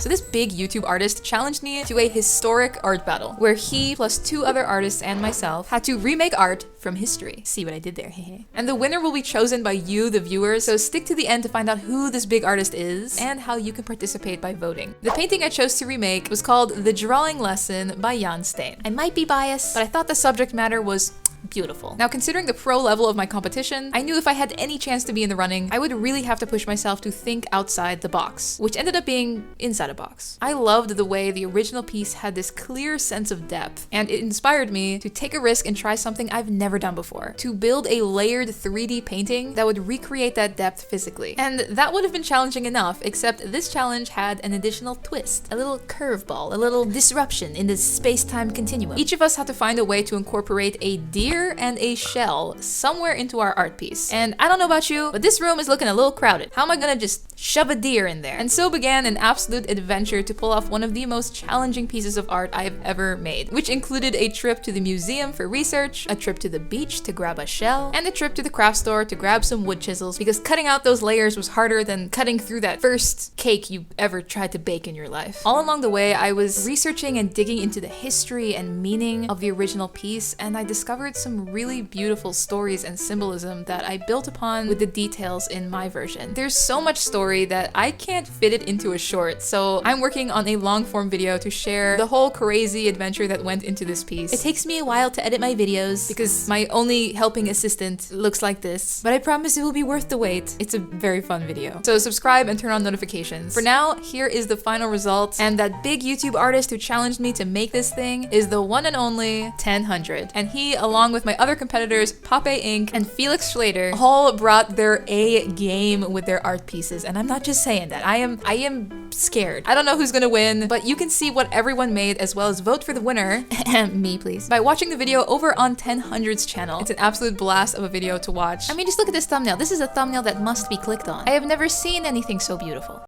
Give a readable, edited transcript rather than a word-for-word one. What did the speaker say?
So this big YouTube artist challenged me to a historic art battle where he plus 2 other artists and myself had to remake art from history. See what I did there, hehe. And the winner will be chosen by you, the viewers, so stick to the end to find out who this big artist is and how you can participate by voting. The painting I chose to remake was called The Drawing Lesson by Jan Steen. I might be biased, but I thought the subject matter was beautiful. Now, considering the pro level of my competition, I knew if I had any chance to be in the running, I would really have to push myself to think outside the box, which ended up being inside a box. I loved the way the original piece had this clear sense of depth, and it inspired me to take a risk and try something I've never done before, to build a layered 3D painting that would recreate that depth physically. And that would have been challenging enough, except this challenge had an additional twist, a little curveball, a little disruption in the space-time continuum. Each of us had to find a way to incorporate a deer and a shell somewhere into our art piece. And I don't know about you, but this room is looking a little crowded. How am I gonna just shove a deer in there? And so began an absolute adventure to pull off one of the most challenging pieces of art I have ever made, which included a trip to the museum for research, a trip to the beach to grab a shell, and a trip to the craft store to grab some wood chisels, because cutting out those layers was harder than cutting through that first cake you ever tried to bake in your life. All along the way, I was researching and digging into the history and meaning of the original piece, and I discovered some really beautiful stories and symbolism that I built upon with the details in my version. There's so much story that I can't fit it into a short, so I'm working on a long form video to share the whole crazy adventure that went into this piece. It takes me a while to edit my videos because my only helping assistant looks like this, but I promise it will be worth the wait. It's a very fun video. So subscribe and turn on notifications. For now, here is the final result, and that big YouTube artist who challenged me to make this thing is the one and only 1000, and he, along with my other competitors, Pape Inc. and Felix Schlater, all brought their A game with their art pieces, and I'm not just saying that. I am scared. I don't know who's gonna win, but you can see what everyone made as well as vote for the winner, me please, by watching the video over on 1000's channel. It's an absolute blast of a video to watch. I mean, just look at this thumbnail. This is a thumbnail that must be clicked on. I have never seen anything so beautiful.